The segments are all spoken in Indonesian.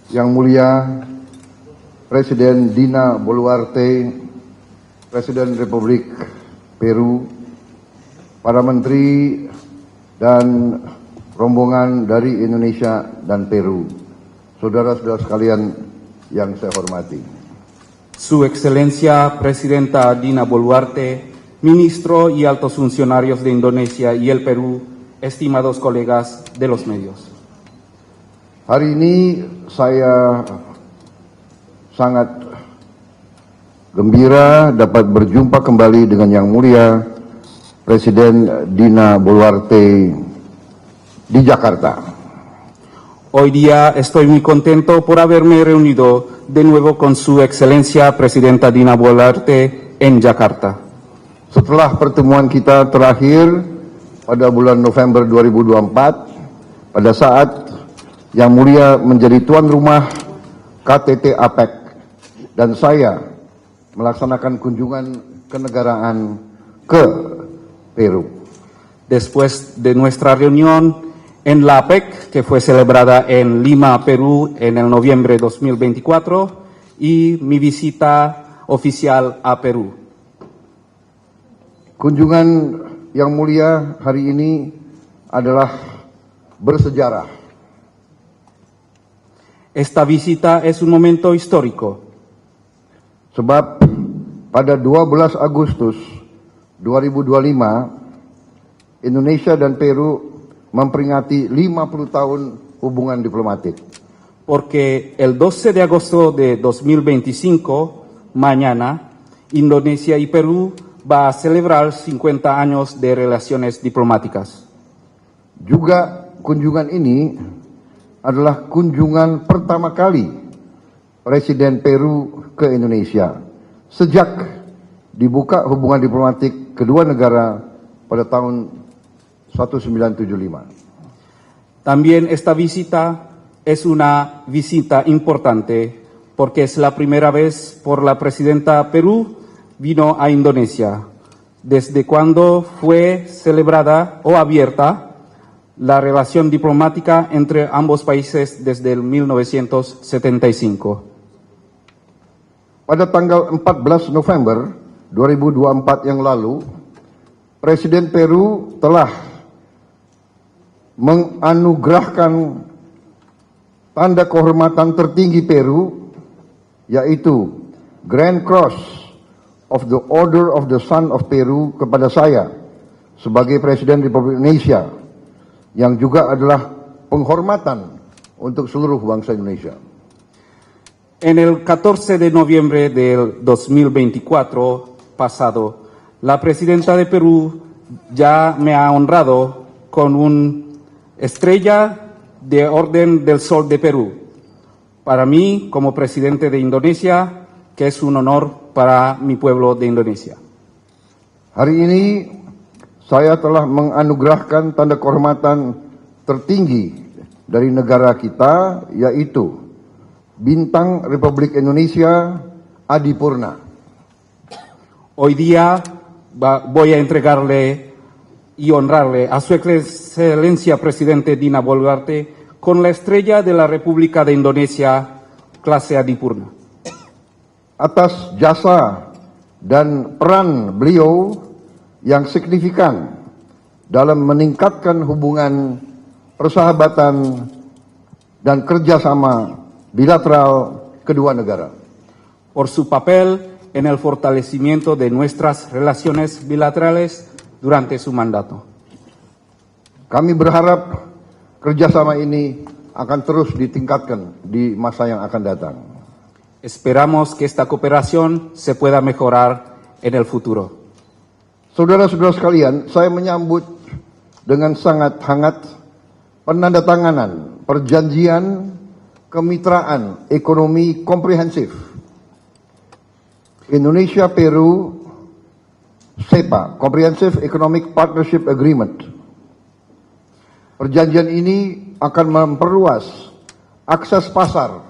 Yang Mulia Presiden Dina Boluarte, Presiden Republik Peru, para menteri dan rombongan dari Indonesia dan Peru, saudara-saudara sekalian yang saya hormati. Su Excelencia Presidenta Dina Boluarte, Ministro y altos funcionarios de Indonesia y el Perú, estimados colegas de los medios. Hari ini saya sangat gembira dapat berjumpa kembali dengan Yang Mulia Presiden Dina Boluarte di Jakarta. Hoy día estoy muy contento por haberme reunido de nuevo con Su Excelencia Presidenta Dina Boluarte en Jakarta. Setelah pertemuan kita terakhir pada bulan November 2024, pada saat Yang Mulia menjadi tuan rumah KTT APEC dan saya melaksanakan kunjungan kenegaraan ke Peru. Después de nuestra reunión en la APEC, que fue celebrada en Lima, Perú, en el noviembre de 2024, y mi visita oficial a Perú. Kunjungan Yang Mulia hari ini adalah bersejarah. Esta visita es un momento histórico. Sebab pada 12 Agustus 2025, Indonesia dan Peru memperingati 50 tahun hubungan diplomatik. Porque el 12 de agosto de 2025, mañana, Indonesia y Perú va a celebrar 50 años de relaciones diplomáticas. Juga kunjungan ini adalah kunjungan pertama kali Presiden Peru ke Indonesia sejak dibuka hubungan diplomatik kedua negara pada tahun 1975. También esta visita es una visita importante porque es la primera vez por la presidenta Perú vino a Indonesia, desde cuando fue celebrada o abierta la relación diplomática entre ambos países desde el 1975. Pada tanggal 14 November 2024 yang lalu, Presiden Peru telah menganugerahkan tanda kehormatan tertinggi Peru, yaitu Grand Cross of the Order of the Sun of Peru kepada saya sebagai Presiden Republik Indonesia, yang juga adalah penghormatan untuk seluruh bangsa Indonesia. En el 14 de noviembre del 2024 pasado, la presidenta de Perú ya me ha honrado con una estrella de Orden del Sol de Perú. Para mí, como presidente de Indonesia, que es un honor para mi pueblo de Indonesia. Hari ini saya telah menganugerahkan tanda kehormatan tertinggi dari negara kita, yaitu Bintang Republik Indonesia Adipurna. Hoy día voy a entregarle y honrarle a Su Excelencia Presidente Dina Boluarte con la estrella de la República de Indonesia, clase Adipurna. Atas jasa dan peran beliau yang signifikan dalam meningkatkan hubungan persahabatan dan kerjasama bilateral kedua negara. Por su papel en el fortalecimiento de nuestras relaciones bilaterales durante su mandato. Kami berharap kerjasama ini akan terus ditingkatkan di masa yang akan datang. Esperamos que esta cooperación se pueda mejorar en el futuro. Saudara-saudara sekalian, saya menyambut dengan sangat hangat penandatanganan perjanjian kemitraan ekonomi komprehensif Indonesia-Peru CEPA, Comprehensive Economic Partnership Agreement. Perjanjian ini akan memperluas akses pasar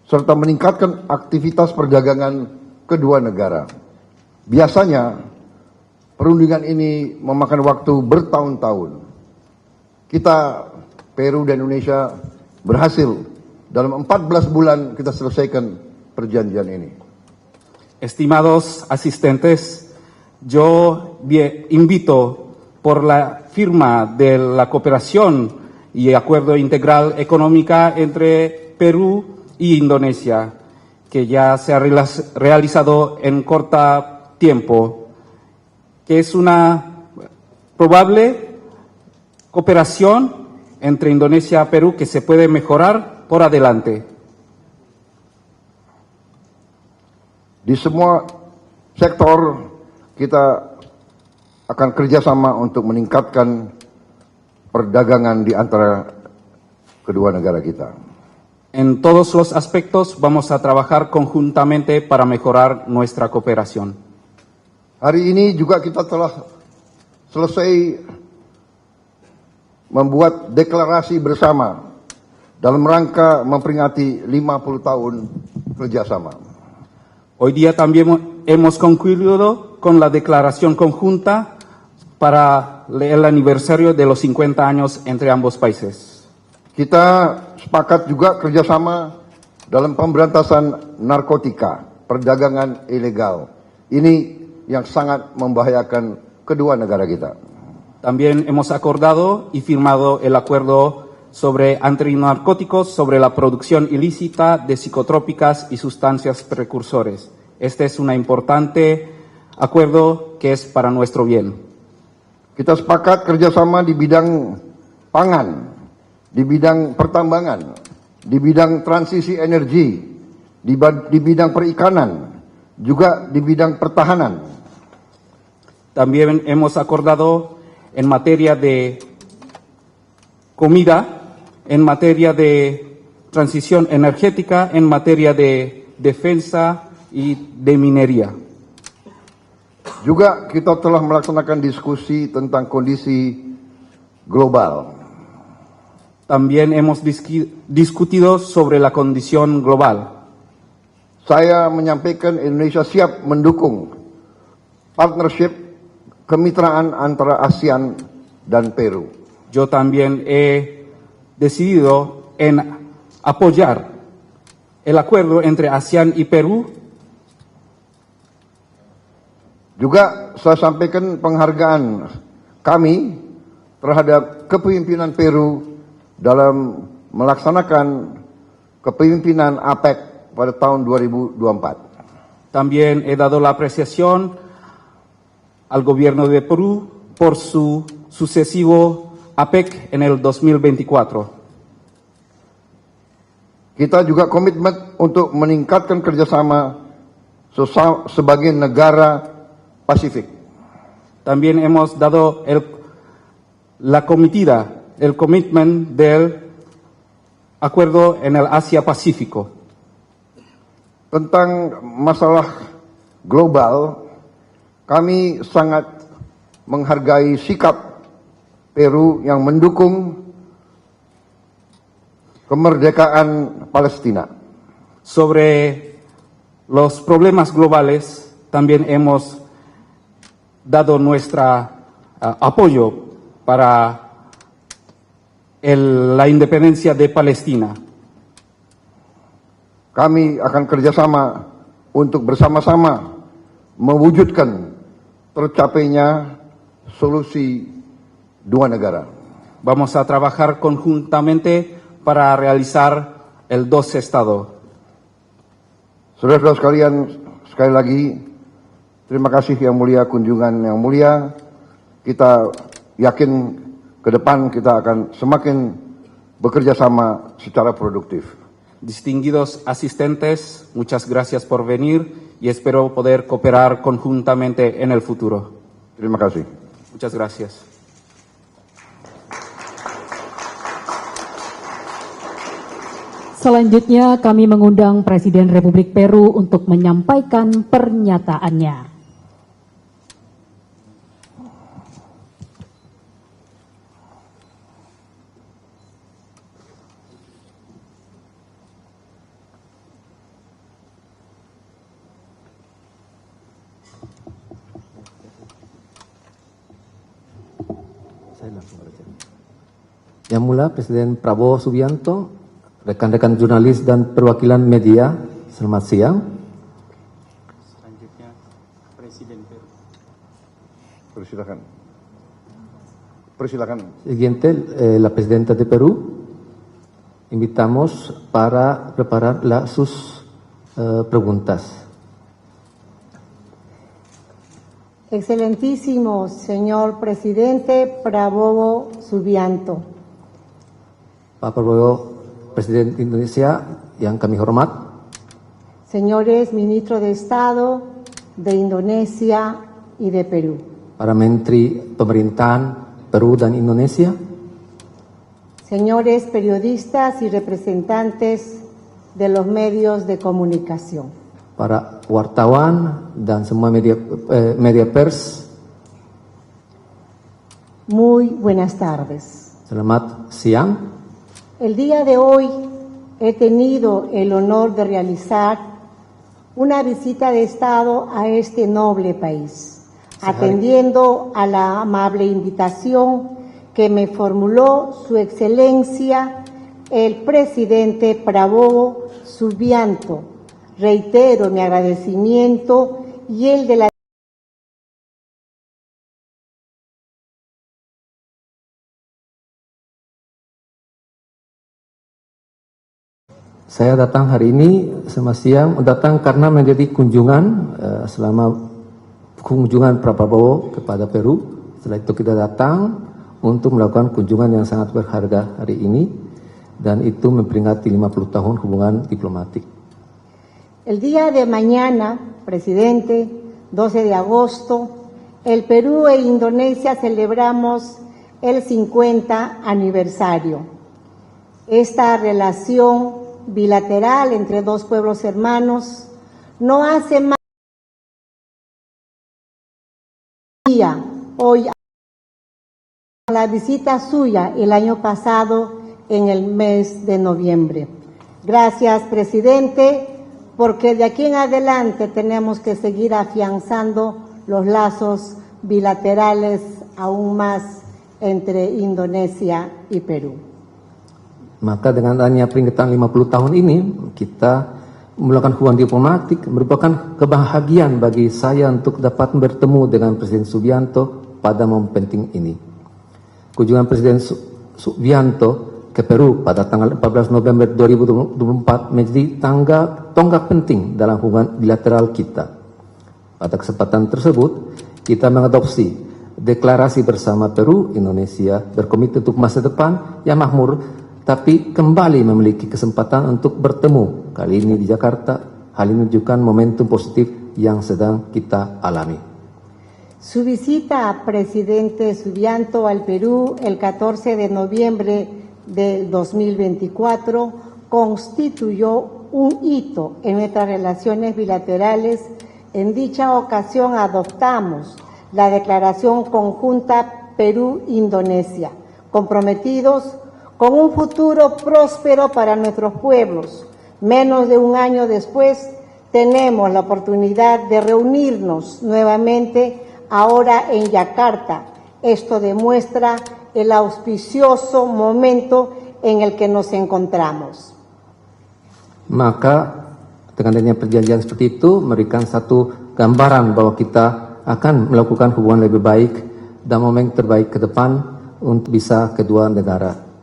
serta meningkatkan aktivitas perdagangan kedua negara. Biasanya perundingan ini memakan waktu bertahun-tahun. Kita, Peru dan Indonesia, berhasil dalam 14 bulan kita selesaikan perjanjian ini. Estimados asistentes, yo invito por la firma de la cooperación y acuerdo integral económica entre Perú y Indonesia, que ya se ha realizado en corto tiempo, que es una probable cooperación entre Indonesia y Perú que se puede mejorar por adelante. Di semua sektor kita akan kerjasama untuk meningkatkan perdagangan di antara kedua negara kita. En todos los aspectos vamos a trabajar conjuntamente para mejorar nuestra cooperación. Hari ini juga kita telah selesai membuat deklarasi bersama dalam rangka memperingati 50 tahun kerjasama. Hoy día también hemos concluido con la declaración conjunta para el aniversario de los 50 años entre ambos países. Kita sepakat juga kerjasama dalam pemberantasan narkotika, perdagangan ilegal. Ini yang sangat membahayakan kedua negara kita. También hemos acordado y firmado el acuerdo sobre antinarcóticos, sobre la producción ilícita de psicotrópicas y sustancias precursores. Este es un importante acuerdo que es para nuestro bien. Kita sepakat kerjasama di bidang pangan, di bidang pertambangan, di bidang transisi energi, di bidang perikanan, juga di bidang pertahanan. También hemos acordado en materia de comida, en materia de transición energética, en materia de defensa y de minería. Juga kita telah melaksanakan diskusi tentang kondisi global. También hemos discutido sobre la condición global. Saya menyampaikan Indonesia siap mendukung partnership kemitraan antara ASEAN dan Peru. Yo también he decidido en apoyar el acuerdo entre ASEAN y Perú. Juga saya sampaikan penghargaan kami terhadap kepemimpinan Peru dalam melaksanakan kepemimpinan APEC pada tahun 2024. También he dado la apreciación al gobierno de Perú por su sucesivo APEC en el 2024. Kita juga komitmen untuk meningkatkan kerjasama sebagai negara Pasifik. También hemos dado la comitida, el commitment del acuerdo en el Asia-Pacífico. Tentang masalah global, kami sangat menghargai sikap Peru yang mendukung kemerdekaan Palestina. Sobre los problemas globales, también hemos dado nuestro apoyo para la independencia de Palestina. Kami akan kerjasama untuk bersama-sama mewujudkan tercapainya solusi dua negara. Vamos a trabajar conjuntamente para realizar el dos estados. Saudara-saudara sekalian, sekali lagi terima kasih yang mulia, kunjungan yang mulia. Kita yakin ke depan kita akan semakin bekerja sama secara produktif. Distinguidos asistentes, muchas gracias por venir y espero poder cooperar conjuntamente en el futuro. Terima kasih. Muchas gracias. Selanjutnya kami mengundang Presiden Republik Peru untuk menyampaikan pernyataannya. Yang mulia Presiden Prabowo Subianto, rekan-rekan jurnalis dan perwakilan media, selamat siang. Selanjutnya, Presiden Peru. Persilakan. Persilakan. Siguiente, la presidenta de Perú. Invitamos para preparar sus preguntas. Excelentísimo señor presidente Prabowo Subianto. Pak Prabowo, Presiden Indonesia yang kami hormat. Señores ministros de Estado de Indonesia y de Perú. Para Menteri Pemerintahan Peru dan Indonesia. Señores periodistas y representantes de los medios de comunicación. Para wartawan dan semua media pers. Muy buenas tardes. Selamat siang. El día de hoy he tenido el honor de realizar una visita de Estado a este noble país, atendiendo a la amable invitación que me formuló Su Excelencia el presidente Prabowo Subianto. Reitero mi agradecimiento y el de la Saya datang hari ini selamat siang, datang karena menjadi kunjungan selama kunjungan Pak Prabowo kepada Peru. Setelah itu kita datang untuk melakukan kunjungan yang sangat berharga hari ini, dan itu memperingati 50 tahun hubungan diplomatik. El día de mañana, presidente, 12 de agosto, el Perú e Indonesia celebramos el 50 aniversario. Esta relación bilateral entre dos pueblos hermanos no hace más hoy la visita suya el año pasado en el mes de noviembre. Gracias, presidente, porque de aquí en adelante tenemos que seguir afianzando los lazos bilaterales aún más entre Indonesia y Perú. Maka dengan adanya peringatan 50 tahun ini, kita melakukan hubungan diplomatik, merupakan kebahagiaan bagi saya untuk dapat bertemu dengan Presiden Subianto pada momen penting ini. Kunjungan Presiden Subianto ke Peru pada tanggal 14 November 2024 menjadi tonggak penting dalam hubungan bilateral kita. Pada kesempatan tersebut, kita mengadopsi deklarasi bersama Peru, Indonesia berkomitmen untuk masa depan yang makmur, tapi kembali memiliki kesempatan untuk bertemu kali ini di Jakarta. Hal ini menunjukkan momentum positif yang sedang kita alami. Su visita, presidente Subianto, al Perú el 14 de noviembre del 2024 constituyó un hito en nuestras relaciones bilaterales. En dicha ocasión adoptamos la Declaración Conjunta Perú-Indonesia, comprometidos con un futuro próspero para nuestros pueblos. Menos de un año después, tenemos la oportunidad de reunirnos nuevamente ahora en Yakarta. Esto demuestra el auspicioso momento en el que nos encontramos. Maka dengan adanya perjanjian seperti itu memberikan satu gambaran bahwa kita akan melakukan hubungan lebih baik dan momen terbaik ke depan untuk bisa kedua negara.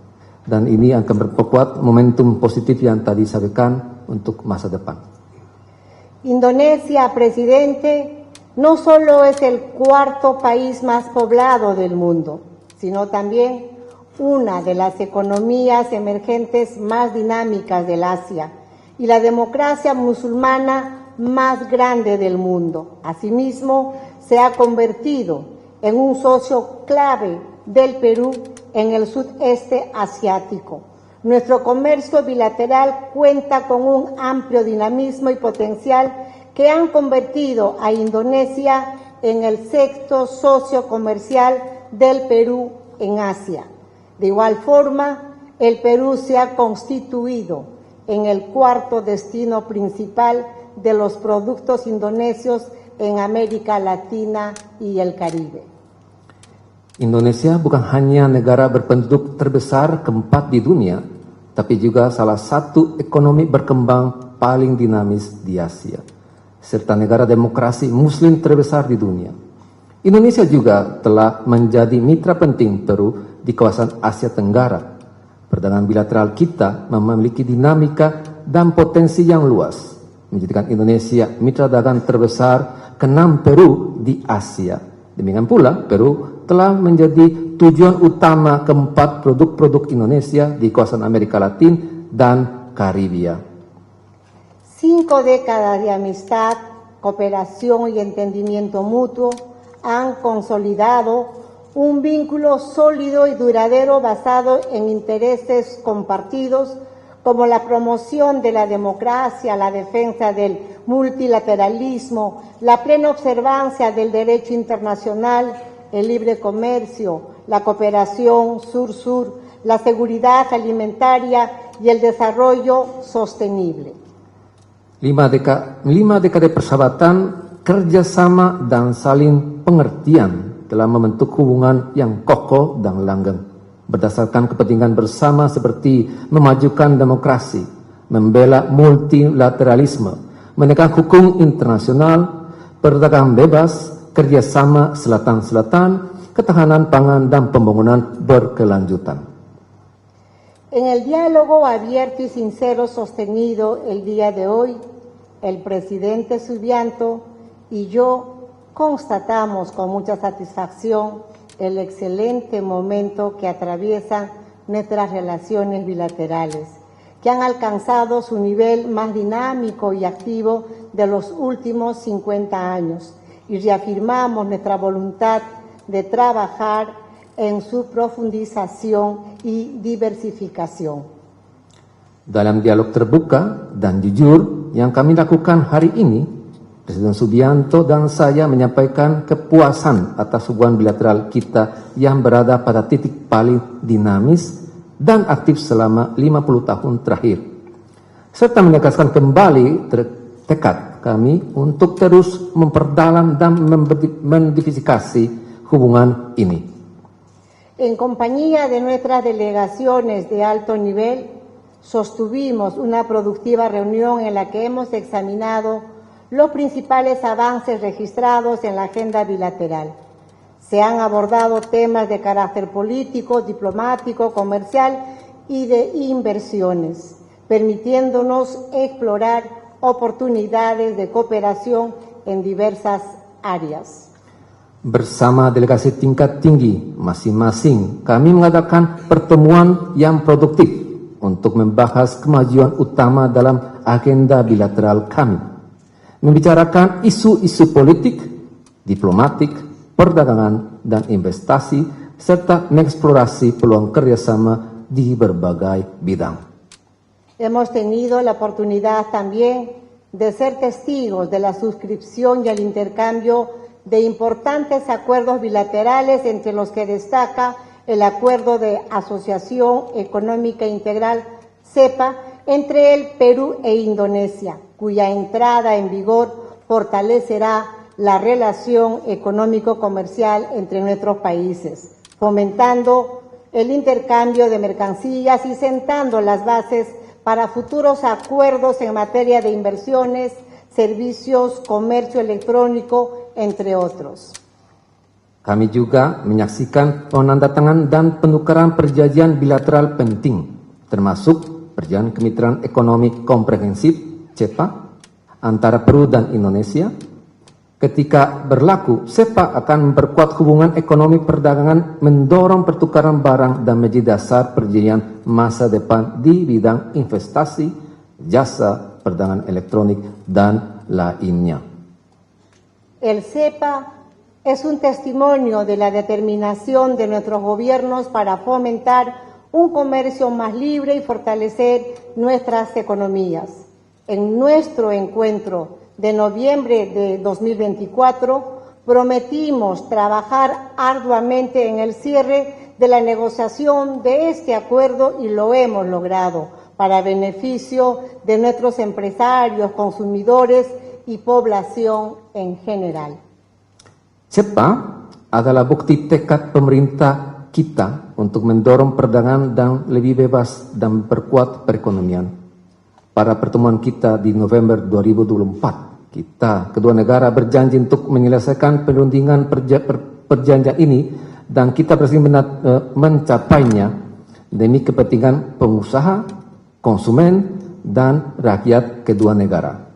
Dan ini akan memperkuat momentum positif yang tadi disampaikan untuk masa depan. Indonesia, presidente, no solo es el cuarto país más poblado del mundo, sino también una de las economías emergentes más dinámicas del Asia y la democracia musulmana más grande del mundo. Asimismo, se ha convertido en un socio clave del Perú en el sudeste asiático. Nuestro comercio bilateral cuenta con un amplio dinamismo y potencial que han convertido a Indonesia en el sexto socio comercial del Perú en Asia. De igual forma, el Perú se ha constituido en el cuarto destino principal de los productos indonesios en América Latina y el Caribe. Indonesia bukan hanya negara berpenduduk terbesar keempat di dunia, tapi juga salah satu ekonomi berkembang paling dinamis di Asia, serta negara demokrasi muslim terbesar di dunia. Indonesia juga telah menjadi mitra penting Peru di kawasan Asia Tenggara. Perdagangan bilateral kita memiliki dinamika dan potensi yang luas, menjadikan Indonesia mitra dagang terbesar ke-6 Peru di Asia. Demikian pula, Peru telah menjadi tujuan utama keempat produk-produk Indonesia di kawasan Amerika Latin dan Karibia. 5 décadas de amistad, cooperación y entendimiento mutuo han consolidado un vínculo sólido y duradero basado en intereses compartidos como la promoción de la democracia, la defensa del multilateralismo, la plena observancia del derecho internacional, el libre comercio, la cooperación sur-sur, la seguridad alimentaria y el desarrollo sostenible. 5 dekade persahabatan, kerjasama dan saling pengertian telah membentuk hubungan yang kokoh dan langgeng berdasarkan kepentingan bersama seperti memajukan demokrasi, membela multilateralisme, menegakkan hukum internasional, perdagangan bebas, kerjasama selatan-selatan, ketahanan pangan dan pembangunan berkelanjutan. En el diálogo abierto y sincero sostenido el día de hoy, el presidente Subianto y yo constatamos con mucha satisfacción el excelente momento que atraviesan nuestras relaciones bilaterales, que han alcanzado su nivel más dinámico y activo de los últimos 50 años, y reafirmamos nuestra voluntad de trabajar en su profundización y diversificación. Dalam dialog terbuka dan jujur yang kami lakukan hari ini, Presiden Subianto dan saya menyampaikan kepuasan atas hubungan bilateral kita yang berada pada titik paling dinamis dan aktif selama 50 tahun terakhir, serta menegaskan kembali tekad kami untuk terus memperdalam dan mendiversifikasi hubungan ini. En compañía de nuestras delegaciones de alto nivel, sostuvimos una productiva reunión en la que hemos examinado los principales avances registrados en la agenda bilateral. Se han abordado temas de carácter político, diplomático, comercial y de inversiones, permitiéndonos explorar oportunidades de cooperación en diversas áreas. Bersama delegasi tingkat tinggi masing-masing, kami mengadakan pertemuan yang produktif untuk membahas kemajuan utama dalam agenda bilateral kami, membicarakan isu-isu politik, diplomatik, perdagangan, dan investasi, serta mengeksplorasi peluang kerjasama di berbagai bidang. Hemos tenido la oportunidad también de ser testigos de la suscripción y el intercambio de importantes acuerdos bilaterales, entre los que destaca el Acuerdo de Asociación Económica Integral, CEPA, entre el Perú e Indonesia, cuya entrada en vigor fortalecerá la relación económico-comercial entre nuestros países, fomentando el intercambio de mercancías y sentando las bases para futuros acuerdos en materia de inversiones, servicios, comercio electrónico, entre otros. Kami juga menyaksikan penandatangan dan penukaran perjanjian bilateral penting, termasuk Perjanjian Kemitraan Ekonomi Komprehensif (CEPA) antara Peru dan Indonesia. Ketika berlaku, CEPA akan memperkuat hubungan ekonomi perdagangan, mendorong pertukaran barang, dan menjadi dasar perjanjian masa depan di bidang investasi, jasa, perdagangan elektronik, dan lainnya. El CEPA es un testimonio de la determinación de nuestros gobiernos para fomentar un comercio más libre y fortalecer nuestras economías. En nuestro encuentro de noviembre de 2024, prometimos trabajar arduamente en el cierre de la negociación de este acuerdo, y lo hemos logrado para beneficio de nuestros empresarios, consumidores y población en general. CEPA adalah bukti tekad pemerintah kita untuk mendorong perdagangan dan lebih bebas dan memperkuat perekonomian. Pada pertemuan kita di November 2024, kedua negara berjanji untuk menyelesaikan perundingan perjanjian ini dan kita berhasil mencapainya demi kepentingan pengusaha, konsumen, dan rakyat kedua negara.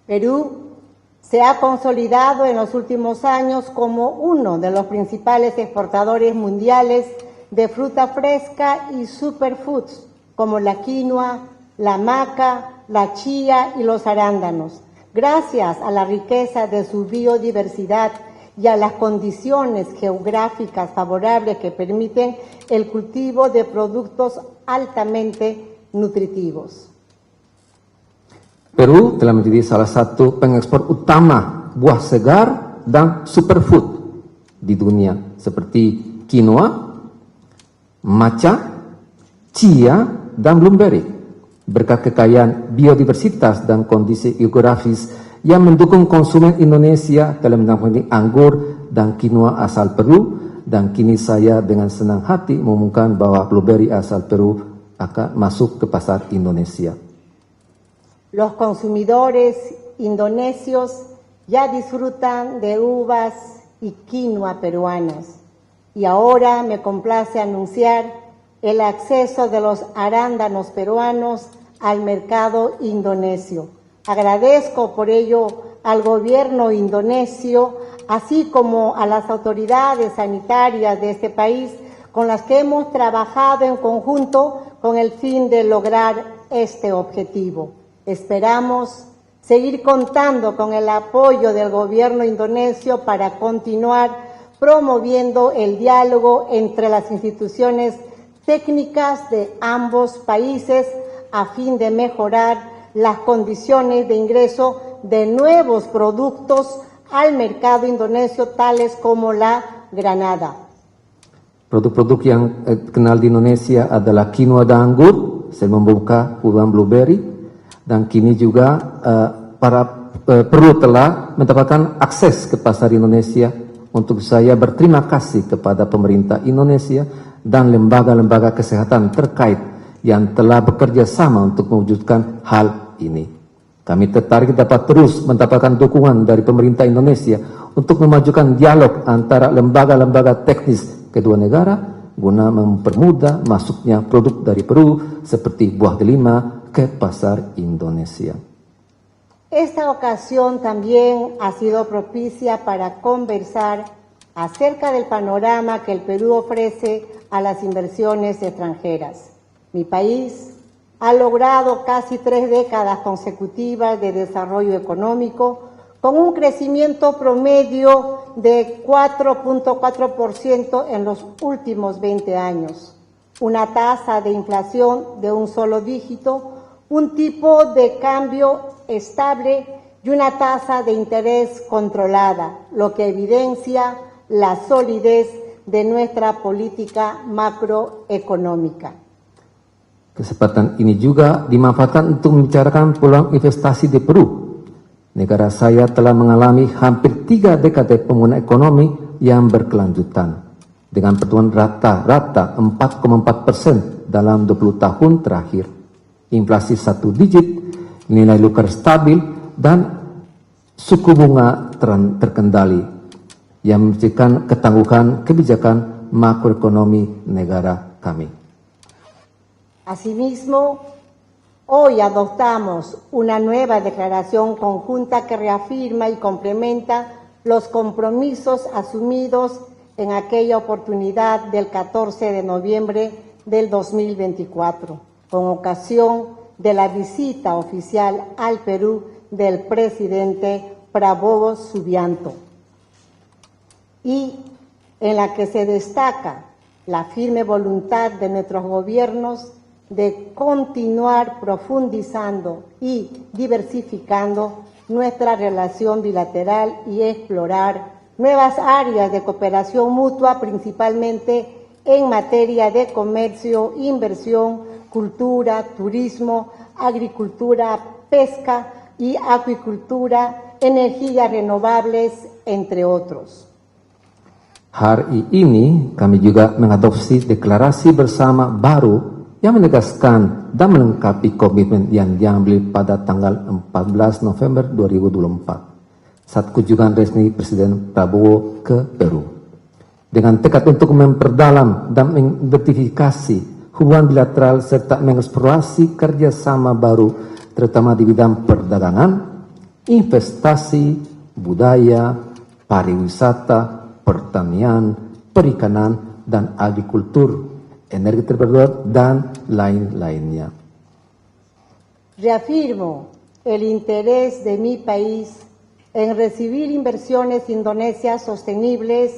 Perú se ha consolidado en los últimos años como uno de los principales exportadores mundiales de fruta fresca y superfoods, como la quinoa, la maca, la chía y los arándanos, gracias a la riqueza de su biodiversidad y a las condiciones geográficas favorables que permiten el cultivo de productos altamente nutritivos. Peru telah menjadi salah satu pengekspor utama buah segar dan superfood di dunia seperti quinoa, matcha, chia, dan blueberry. Berkat kekayaan biodiversitas dan kondisi geografis yang mendukung konsumen Indonesia dalam menangani anggur dan quinoa asal Peru, dan kini saya dengan senang hati mengumumkan bahwa blueberry asal Peru akan masuk ke pasar Indonesia. Los consumidores indonesios ya disfrutan de uvas y quinoa peruanas. Y ahora me complace anunciar el acceso de los arándanos peruanos al mercado indonesio. Agradezco por ello al gobierno indonesio, así como a las autoridades sanitarias de este país, con las que hemos trabajado en conjunto con el fin de lograr este objetivo. Esperamos seguir contando con el apoyo del gobierno indonesio para continuar promoviendo el diálogo entre las instituciones técnicas de ambos países a fin de mejorar las condiciones de ingreso de nuevos productos al mercado indonesio, tales como la granada. Produk-produk yang kenal di Indonesia adalah quinoa dan anggur, saya membuka peluang blueberry, dan kini juga Peru telah mendapatkan akses ke pasar Indonesia. Untuk saya berterima kasih kepada pemerintah Indonesia dan lembaga-lembaga kesehatan terkait yang telah bekerja sama untuk mewujudkan hal ini. Kami tertarik dapat terus mendapatkan dukungan dari pemerintah Indonesia untuk memajukan dialog antara lembaga-lembaga teknis kedua negara guna mempermudah masuknya produk dari Peru seperti buah delima ke pasar Indonesia. Esta ocasión también ha sido propicia para conversar acerca del panorama que el Perú ofrece a las inversiones extranjeras. Mi país ha logrado casi 3 décadas consecutivas de desarrollo económico con un crecimiento promedio de 4.4% en los últimos 20 años, una tasa de inflación de un solo dígito, un tipo de cambio estable y una tasa de interés controlada, lo que evidencia la solidez de nuestra política macroeconómica. Kesempatan ini juga dimanfaatkan untuk membicarakan peluang investasi di Peru. Negara saya telah mengalami hampir 3 dekade pemulihan ekonomi yang berkelanjutan, dengan pertumbuhan rata-rata 4,4% dalam 20 tahun terakhir, inflasi 1 digit, nilai tukar stabil, dan suku bunga terkendali yang memberikan ketangguhan kebijakan makroekonomi negara kami. Asimismo, hoy adoptamos una nueva declaración conjunta que reafirma y complementa los compromisos asumidos en aquella oportunidad del 14 de noviembre del 2024, con ocasión de la visita oficial al Perú del presidente Prabowo Subianto, y en la que se destaca la firme voluntad de nuestros gobiernos de continuar profundizando y diversificando nuestra relación bilateral y explorar nuevas áreas de cooperación mutua, principalmente en materia de comercio, inversión, cultura, turismo, agricultura, pesca y acuicultura, energías renovables, entre otros. Hari ini kami juga mengadopsi deklarasi bersama baru yang menegaskan dan melengkapi komitmen yang diambil pada tanggal 14 November 2024 saat kunjungan resmi Presiden Prabowo ke Peru. Dengan tekad untuk memperdalam dan mengidentifikasi hubungan bilateral serta mengeksplorasi kerjasama baru terutama di bidang perdagangan, investasi, budaya, pariwisata, pertanian, perikanan, dan agrikultur, energi terbarukan, dan lain-lainnya. Reafirmo el interés de mi país en recibir inversiones indonesias sostenibles,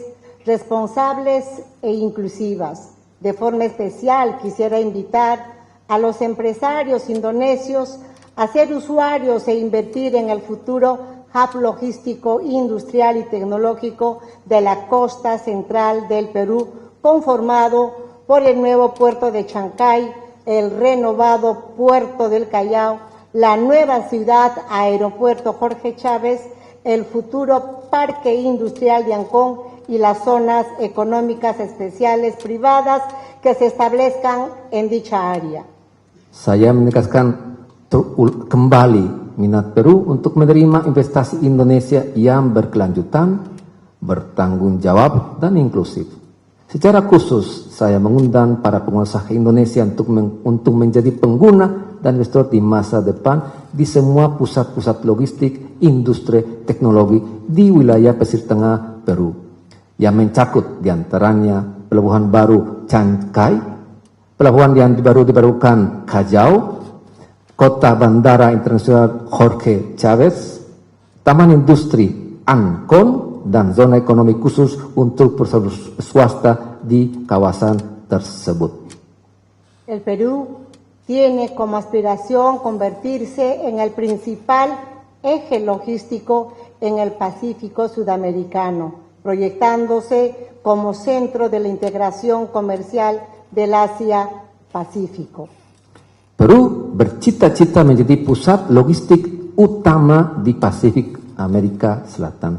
responsables e inclusivas. De forma especial quisiera invitar a los empresarios indonesios a ser usuarios e invertir en el futuro hub logístico, industrial y tecnológico de la costa central del Perú, conformado por el nuevo puerto de Chancay, el renovado puerto del Callao, la nueva ciudad aeropuerto Jorge Chávez, el futuro parque industrial de Ancón y las zonas económicas especiales privadas que se establezcan en dicha área. Saya menegaskan kembali minat Peru untuk menerima investasi Indonesia yang berkelanjutan, bertanggung jawab, dan inklusif. Secara khusus, saya mengundang para pengusaha Indonesia untuk menjadi pengguna dan investor di masa depan di semua pusat-pusat logistik, industri, teknologi di wilayah pesisir tengah Peru, yang mencakup diantaranya pelabuhan baru Chancay, pelabuhan yang baru dibarukan Callao, Kota Bandara Internasional Jorge Chávez, Taman Industri Ancón, dan zona ekonomi khusus untuk perusahaan swasta di kawasan tersebut. El Perú tiene como aspiración convertirse en el principal eje logístico en el Pacífico sudamericano, proyectándose como centro de la integración comercial del Asia-Pacífico. Peru bercita-cita menjadi pusat logistik utama di Pasifik Amerika Selatan,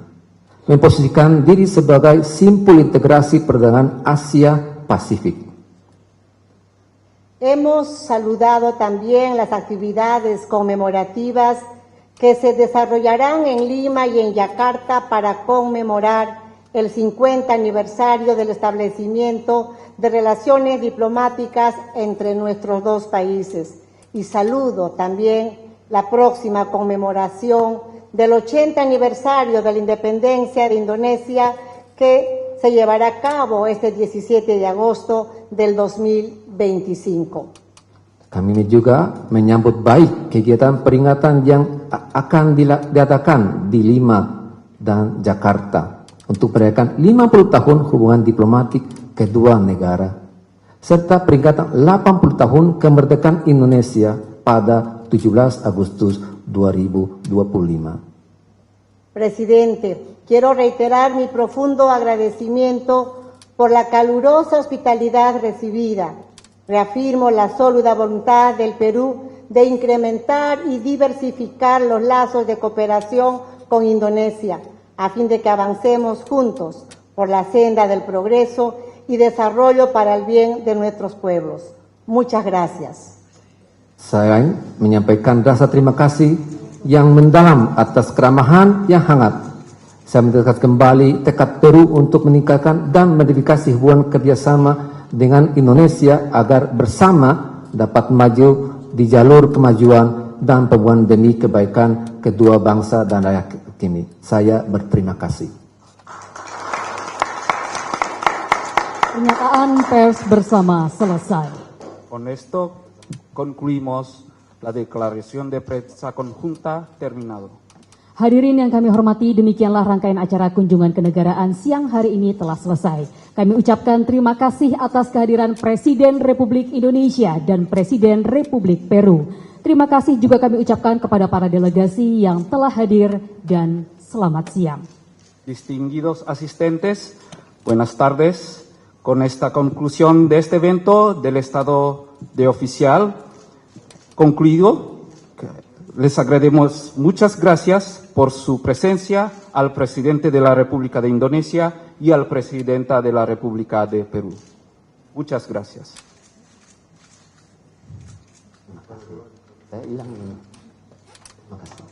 memposisikan diri sebagai simpul integrasi perdagangan Asia-Pasifik. Hemos saludado también las actividades conmemorativas que se desarrollarán en Lima y en Yakarta para conmemorar el 50 aniversario del establecimiento de relaciones diplomáticas entre nuestros dos países. Y saludo también la próxima conmemoración del 80 aniversario de la independencia de Indonesia que se llevará a cabo este 17 de agosto del 2025. Kami juga menyambut baik kegiatan peringatan yang akan diadakan di Lima dan Jakarta untuk merayakan 50 tahun hubungan diplomatik kedua negara, serta peringatan 80 tahun kemerdekaan Indonesia pada 17 Agustus 2025. Presidente, quiero reiterar mi profundo agradecimiento por la calurosa hospitalidad recibida. Reafirmo la sólida voluntad del Perú de incrementar y diversificar los lazos de cooperación con Indonesia, a fin de que avancemos juntos por la senda del progreso y desarrollo para el bien de nuestros pueblos. Muchas gracias. Saya menyampaikan rasa terima kasih yang mendalam atas keramahan yang hangat. Saya menegaskan kembali tekad Peru untuk meningkatkan dan modifikasi hubungan kerjasama dengan Indonesia agar bersama dapat maju di jalur kemajuan dan pembangunan demi kebaikan kedua bangsa dan rakyat kini. Saya berterima kasih. Pernyataan pers bersama selesai. Con esto concluimos la declaración de prensa conjunta terminado. Hadirin yang kami hormati, demikianlah rangkaian acara kunjungan kenegaraan siang hari ini telah selesai. Kami ucapkan terima kasih atas kehadiran Presiden Republik Indonesia dan Presiden Republik Peru. Terima kasih juga kami ucapkan kepada para delegasi yang telah hadir dan selamat siang. Distinguidos asistentes, buenas tardes. Con esta conclusión de este evento del Estado de Oficial concluido, Les agradecemos muchas gracias por su presencia al presidente de la República de Indonesia y al presidenta de la República de Perú. Muchas gracias. Saya hilang ini. Terima kasih.